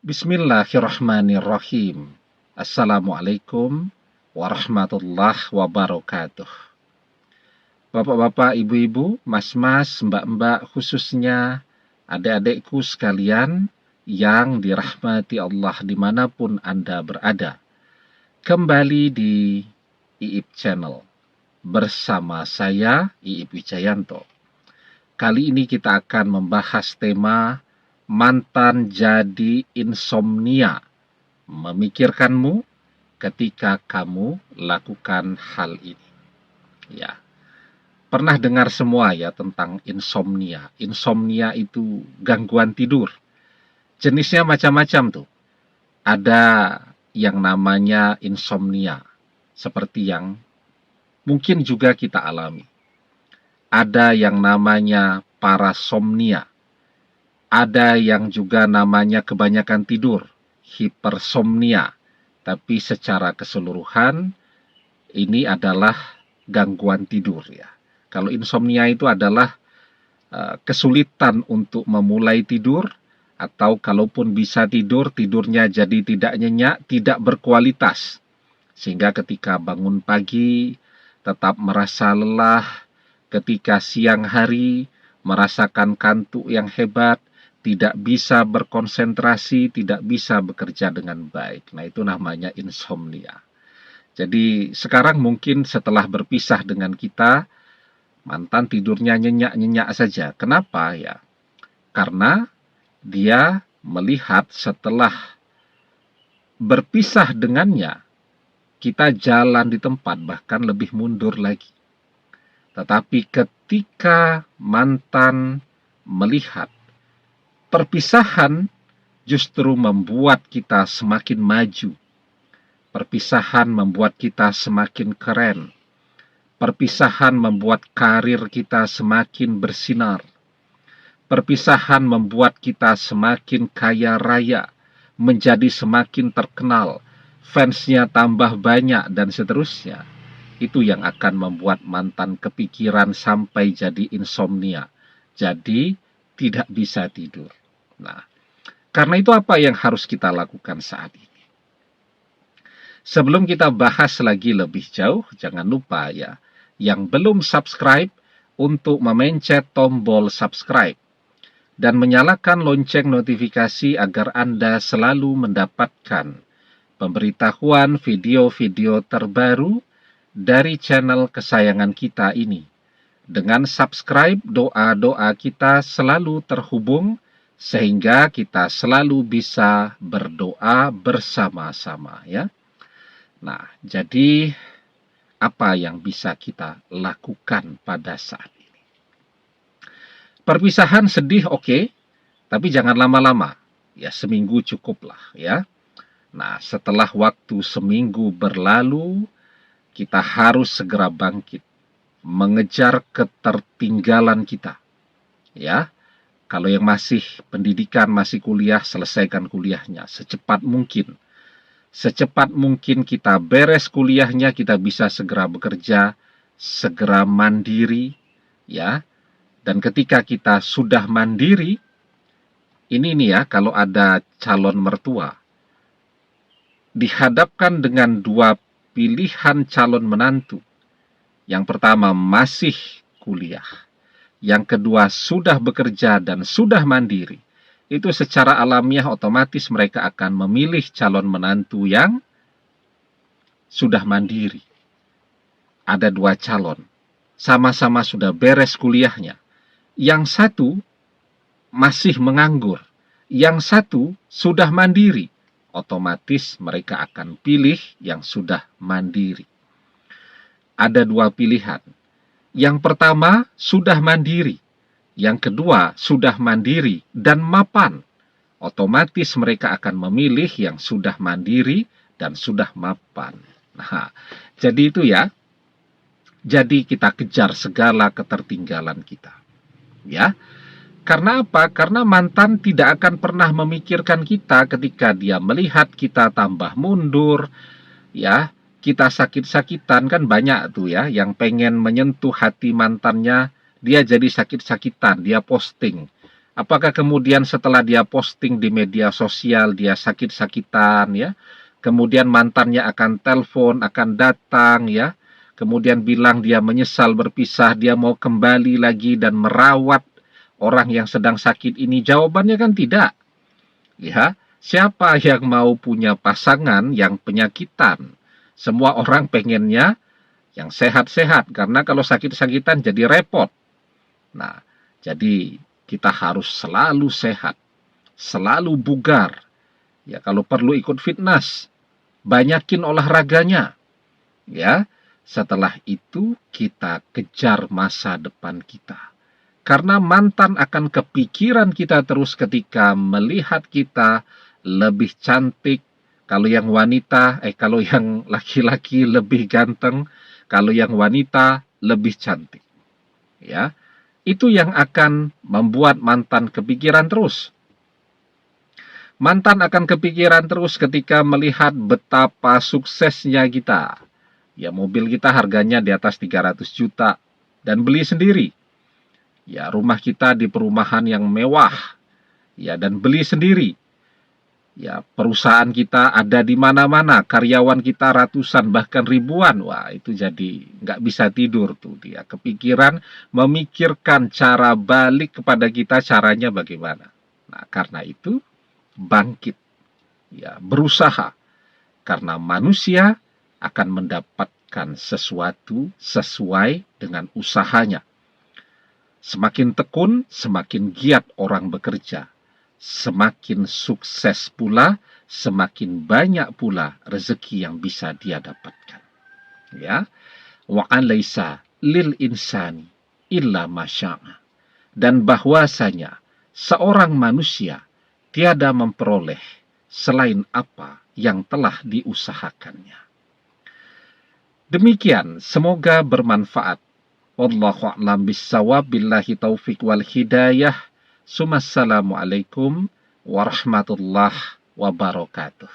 Bismillahirrahmanirrahim. Assalamualaikum warahmatullahi wabarakatuh. Bapak-bapak, ibu-ibu, mas-mas, mbak-mbak, khususnya adik-adikku sekalian yang dirahmati Allah dimanapun Anda berada. Kembali di Iip Channel bersama saya, Iip Wijayanto. Kali ini kita akan membahas tema mantan jadi insomnia. Memikirkanmu ketika kamu lakukan hal ini. Ya, pernah dengar semua ya tentang insomnia. Insomnia itu gangguan tidur. Jenisnya macam-macam tuh. Ada yang namanya insomnia, seperti yang mungkin juga kita alami. Ada yang namanya parasomnia. Ada yang juga namanya kebanyakan tidur, hipersomnia. Tapi secara keseluruhan, ini adalah gangguan tidur ya. Kalau insomnia itu adalah kesulitan untuk memulai tidur, atau kalaupun bisa tidur, tidurnya jadi tidak nyenyak, tidak berkualitas. Sehingga ketika bangun pagi, tetap merasa lelah, ketika siang hari, merasakan kantuk yang hebat, tidak bisa berkonsentrasi, tidak bisa bekerja dengan baik. Nah, itu namanya insomnia. Jadi, sekarang mungkin setelah berpisah dengan kita, mantan tidurnya nyenyak-nyenyak saja. Kenapa ya? Karena dia melihat setelah berpisah dengannya, kita jalan di tempat, bahkan lebih mundur lagi. Tetapi ketika mantan melihat perpisahan justru membuat kita semakin maju. Perpisahan membuat kita semakin keren. Perpisahan membuat karir kita semakin bersinar. Perpisahan membuat kita semakin kaya raya, menjadi semakin terkenal, fansnya tambah banyak, dan seterusnya. Itu yang akan membuat mantan kepikiran sampai jadi insomnia. Jadi tidak bisa tidur. Nah, karena itu apa yang harus kita lakukan saat ini? Sebelum kita bahas lagi lebih jauh, jangan lupa ya, yang belum subscribe untuk memencet tombol subscribe dan menyalakan lonceng notifikasi agar Anda selalu mendapatkan pemberitahuan video-video terbaru dari channel kesayangan kita ini. Dengan subscribe, doa-doa kita selalu terhubung sehingga kita selalu bisa berdoa bersama-sama ya. Nah, jadi apa yang bisa kita lakukan pada saat ini? Perpisahan sedih oke, tapi jangan lama-lama. Ya, seminggu cukuplah ya. Nah, setelah waktu seminggu berlalu, kita harus segera bangkit, mengejar ketertinggalan kita. Ya, kalau yang masih pendidikan, masih kuliah, selesaikan kuliahnya secepat mungkin. Secepat mungkin kita beres kuliahnya, kita bisa segera bekerja, segera mandiri, ya. Dan ketika kita sudah mandiri, ini nih ya, kalau ada calon mertua, dihadapkan dengan dua pilihan calon menantu. Yang pertama masih kuliah, yang kedua sudah bekerja dan sudah mandiri. Itu secara alamiah otomatis mereka akan memilih calon menantu yang sudah mandiri. Ada dua calon, sama-sama sudah beres kuliahnya. Yang satu masih menganggur, yang satu sudah mandiri. Otomatis mereka akan pilih yang sudah mandiri. Ada dua pilihan. Yang pertama sudah mandiri, yang kedua sudah mandiri dan mapan. Otomatis mereka akan memilih yang sudah mandiri dan sudah mapan. Nah, jadi itu ya. Jadi kita kejar segala ketertinggalan kita. Ya. Karena apa? Karena mantan tidak akan pernah memikirkan kita ketika dia melihat kita tambah mundur, ya. Kita sakit-sakitan, kan banyak tuh ya yang pengen menyentuh hati mantannya, dia jadi sakit-sakitan, dia posting. Apakah kemudian setelah dia posting di media sosial, dia sakit-sakitan, ya, kemudian mantannya akan telepon, akan datang, ya, kemudian bilang dia menyesal berpisah, dia mau kembali lagi dan merawat orang yang sedang sakit ini? Jawabannya kan tidak. Ya, siapa yang mau punya pasangan yang penyakitan? Semua orang pengennya yang sehat-sehat, karena kalau sakit-sakitan jadi repot. Nah, jadi kita harus selalu sehat, selalu bugar. Ya, kalau perlu ikut fitness, banyakin olahraganya. Ya, setelah itu kita kejar masa depan kita. Karena mantan akan kepikiran kita terus ketika melihat kita lebih cantik. Kalau yang wanita, kalau yang laki-laki lebih ganteng, kalau yang wanita lebih cantik. Ya, itu yang akan membuat mantan kepikiran terus. Mantan akan kepikiran terus ketika melihat betapa suksesnya kita. Ya, mobil kita harganya di atas 300 juta dan beli sendiri. Ya, rumah kita di perumahan yang mewah, ya, dan beli sendiri. Ya, perusahaan kita ada di mana-mana, karyawan kita ratusan bahkan ribuan. Wah, itu jadi nggak bisa tidur tuh, dia kepikiran memikirkan cara balik kepada kita, caranya bagaimana. Nah, karena itu bangkit, ya, berusaha, karena manusia akan mendapatkan sesuatu sesuai dengan usahanya. Semakin tekun, semakin giat orang bekerja. Semakin sukses pula, semakin banyak pula rezeki yang bisa dia dapatkan. Ya, wa an laisa lil insani illa masya'a. Dan bahwasanya seorang manusia tiada memperoleh selain apa yang telah diusahakannya. Demikian, semoga bermanfaat. Wallahu a'lam bissawab, billahi taufiq wal hidayah. Assalamualaikum warahmatullahi wabarakatuh.